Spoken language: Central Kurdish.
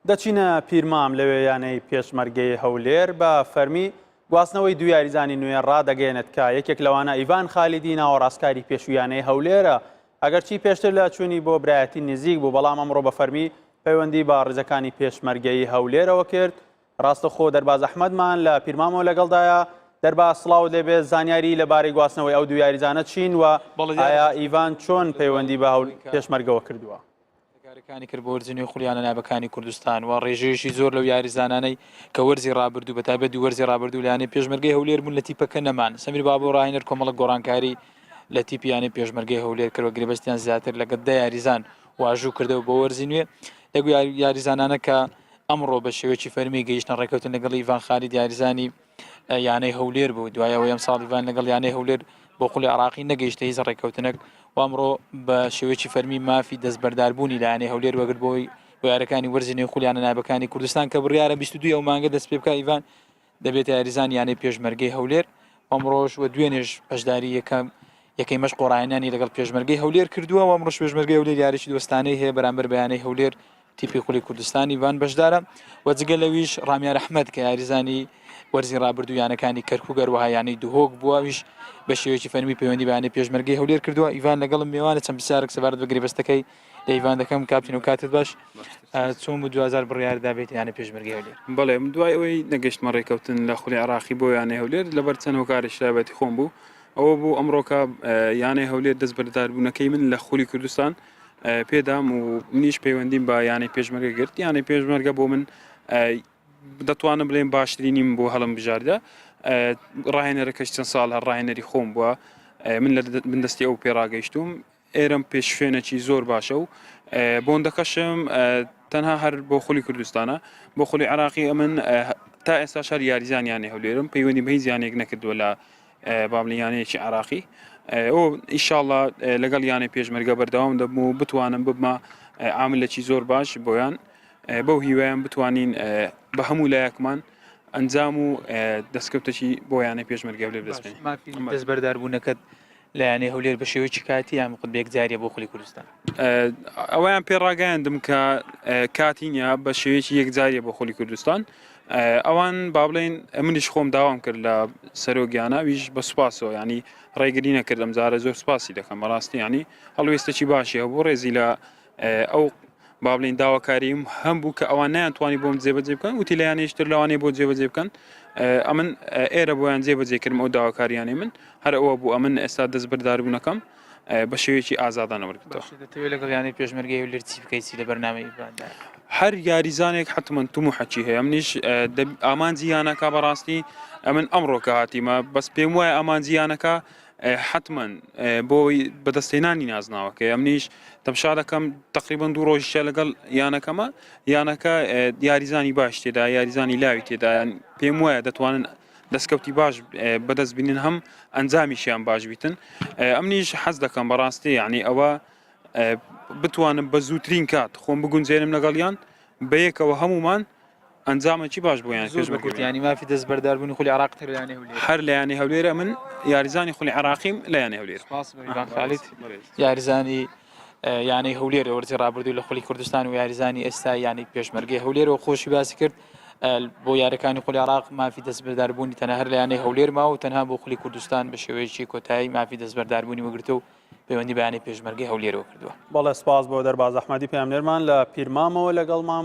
دەچینە پیرمام لەوێ یانەی پێشمەرگەی هەولێر بە فەرمی گواستنەوەی دوو یاریزانی نوێ ڕادەگەێنێت کە یەکێک لەوانە ئیڤان خالیدی ناوەڕاستکاری پێشویانەی هەولێرە ئەگەرچی پێشتر لە چوونی بۆ برایەتی نزیک بوو بەڵام ئەمڕۆ بە فەرمی پەیوەندی بە ڕێزەکانی پێشمەرگەی هەولێرەوە کرد. ڕاستەخۆ دەرباز ئەحمەدمان لە پیرمامەوە لەگەڵدایە. دەرباز سڵاو دەبێت زانیاری لەبارەی گواستنەوەی ئەو دوو یاریزانە چین و ئایا ئیڤان چۆن پەیوەندی بە پێشمەرگەوە کردووە؟ کاری کرد بۆ وەرزینەوەی خولیانە نابەکانی کوردستان و ڕێژەیەشی زۆر لەو یاریزانانەی کە وەرزی ڕابردوو بەتابەت وەرزی ڕابردوو لایەنەی پێشمەرگەی هەولێر بوون لە تیپەکە نەمان. سەمیر بابۆ ڕاهێنەر کۆمەڵە گۆڕانکاری لە تیپیانی پێشمەرگەی هەولێر کردوە گرێبەستیان زیاتر لە گەدە یاریزان واژوو کردەوە بۆ وەرزی نوێ. لەگو یاریزانانە کە ئەمڕۆ بە شێوەیەکی فەرمی گەیشتە ڕێکەوتن لەگەڵ ئیڤان خالید یاریزانی یانەی هەولێر بوو. دوایەوە ئەم ساڵ ئیڤان لەگەڵ یانەی هەولێر بۆ خولی عراقی نەگەیشتە هیچ ڕێکەوتنێک و ئەمڕۆ بە شێوەیەکی فەرمی مافی دەستبەرداربوونی لە یانەی هەولێر وەگرت بۆی بۆ یارەکانی وەرزینەوەی خولیانە نابەکانی کوردستان کە بڕیارە 22 ئەو مانگە دەست پێ بکە ئیڤان دەبێت یاریزان یانەی پێشمەرگەی هەولێر. ئەمڕۆژ وە دوێنێژ بەشداری یەکەی مەش قۆڕاهێنانی لەگەڵ پێشمەرگەی هەولێر کردووە و ئەمڕۆ پێشمەرگەی هەولێر یاریشی دۆستانەی هەیە بەرامبەر بەیانەی هەولێر تیپی خولی کوردستان ئیڤان بەشدارە و جگە لەویش ڕامیار ئەحمەد کە یاریزانی وەرزی ڕابردوو یانەکانی کەرکووگەر و هایانەی دوهۆک بووەویش بە شێوەیەکی فەرمی پەیوەندی بەیانەی پێشمەرگەی هەولێر کردووە. ئیڤان لەگەڵم میوانە چەند پرسیارێک سەبارەت بە گرێبەستەکەی لە ئیڤان دەکەم کاپتین و کاتت باش چۆن بوو 2000 بڕیار دابێت یانە پێشمەرگەی هەولێر؟ بەڵێ دوای ئەوەی نەگەشتمە ڕێکەوتن لە خولی عراقی بۆ یانەی هەولێر لەبەر چەند هۆکاری شرابەتی خۆم بوو ئەوە بوو ئەمڕۆکە یانەی هەولێر دەست بەرداربوونەکەی من لە خولی کوردستان پێدام و منیش پەیوەندیم بە یانەی پێشمەرگە گرت. یانەی پێشمەرگە بۆ من دەتوانم بڵێم باشترینیم بۆ هەڵم بژاردە. ڕاهێنەرەکەش چەند ساڵ هەر ڕاهێنەری خۆم بووە، من لە بندستی ئەو پێڕاگەیشتوم. ئێرەم پێشفێنێکی زۆر باشە و بۆندەکەشم تەنها هەر بۆ خولی کوردستانە. بۆ خولی عراقی ئەمن تا ئێستا شار یاریزان یانەی هەولێرم پەیوەندی بە هیچ زیانێک نەکردووە لە بابلیانەیەکی عراقی. ئەو ئیشاءڵڵا لەگەڵ یانەی پێشمەرگە بەردەوام دەبم و بتوانم ببمە عاملێکی زۆر باش بۆیان بەو هیوایان بتوانین بە هەموو لایەکمان ئەنجام و دەستکەوتێکی بۆ یانەی پێشمەرگە هەولێر بدەست بێنین. دەستبەرداربوونەکەت لە یانەی هەولێر بە شێوەیەکی کاتی یان قوت بە یەکجاریە بۆ خولی کوردستان؟ ئەوەیان پێڕاگەیاندم کە کاتینیا بە شێوەیەکی یەکجاریە بۆ خولی کوردستان. ئەوان با بڵێن منیش خۆم داوام کرد لە سەرۆگیانە ویش بە سوپاسەوە ینی ڕێگری نەکرد ئەم جارە زۆر سپاسی دەکەم بەڕاستی ینی هەڵوێستێکی باشی هەبوو ڕێزی لە ئەو با بڵێن داواکاریم هەم بوو کە ئەوان نەیانتوانی بۆم جێبەجێ بکەن وتی لە یانەیەشتر لەوانەیە بۆ جێبەجێ بکەن. ئەمن ئێرە بۆیان جێبەجێکردم ئەو داواکاریانی من هەر ئەوە بوو ئەمن ئێستا دەست بەرداربوونەکەم بە شێوەیەکی ئازادانە وەرگرتەوە. دەتەوێت لەگەڵ یانەی پێشمەرگەی هەولێر چی بکەیت لە بەرنامەی ئیڤاندا؟ هەر یاریزانێک حتمما تومحەکی هەیە منیش ئامانجی یانەکە بەڕاستی ئەمن ئەمڕۆکە هاتیمە بەس پێم وایە ئامانجی یانەکە حتمما بۆی بەدەستێنانی نازناوەکە ئەمنیش تەمشا دەکەم تقریبا 2 ڕۆژیشە لەگەڵ یانەکەمە یانەکە یاریزانی باش تێدا یاریزانی لاوی تێدا پێم وایە دەتوانن دەستکەوتی باش بەدەست بینن هەم ئەنجامیشیان باش بیتن. ئەمنیش حەز دەکەم بەڕاستی یعنی ئەوە بتوانم بە زووترین کات خۆم بگونجێنم لەگەڵیان بەیەکەوە هەمومان ئەنجامێکی باش بۆیان ینی مافی دەست بەرداربوونی خولی عراقتر لە یانەی هەولێر هەر لە یانەی هەولێرە من یاریزانی خولی عراقیم لە یانەی هەولێر. یاریزانی یانەی هەولێر وەرزی ڕابردوو لە خولی کوردستان و یاریزانی ئێستا یانەی پێشمەرگەی هەولێرەوە خۆشی باسی کرد بۆ یارەکانی خولی عراق مافی دەستبەرداربوونی تەنها هەر لە یانەی هەولێر ماوە و تەنها بۆ خولی کوردستان بە شێوەیەکی کۆتایی مافی دەستبەرداربوونی وەگرتە و پەیوەندی بە یانەی پێشمەرگەی هەولێرەوە کردووە. بەڵێ سپاس بۆ دەرباز ئەحمەدی پێمنێرمان لە پیرمامەوە لەگەڵمان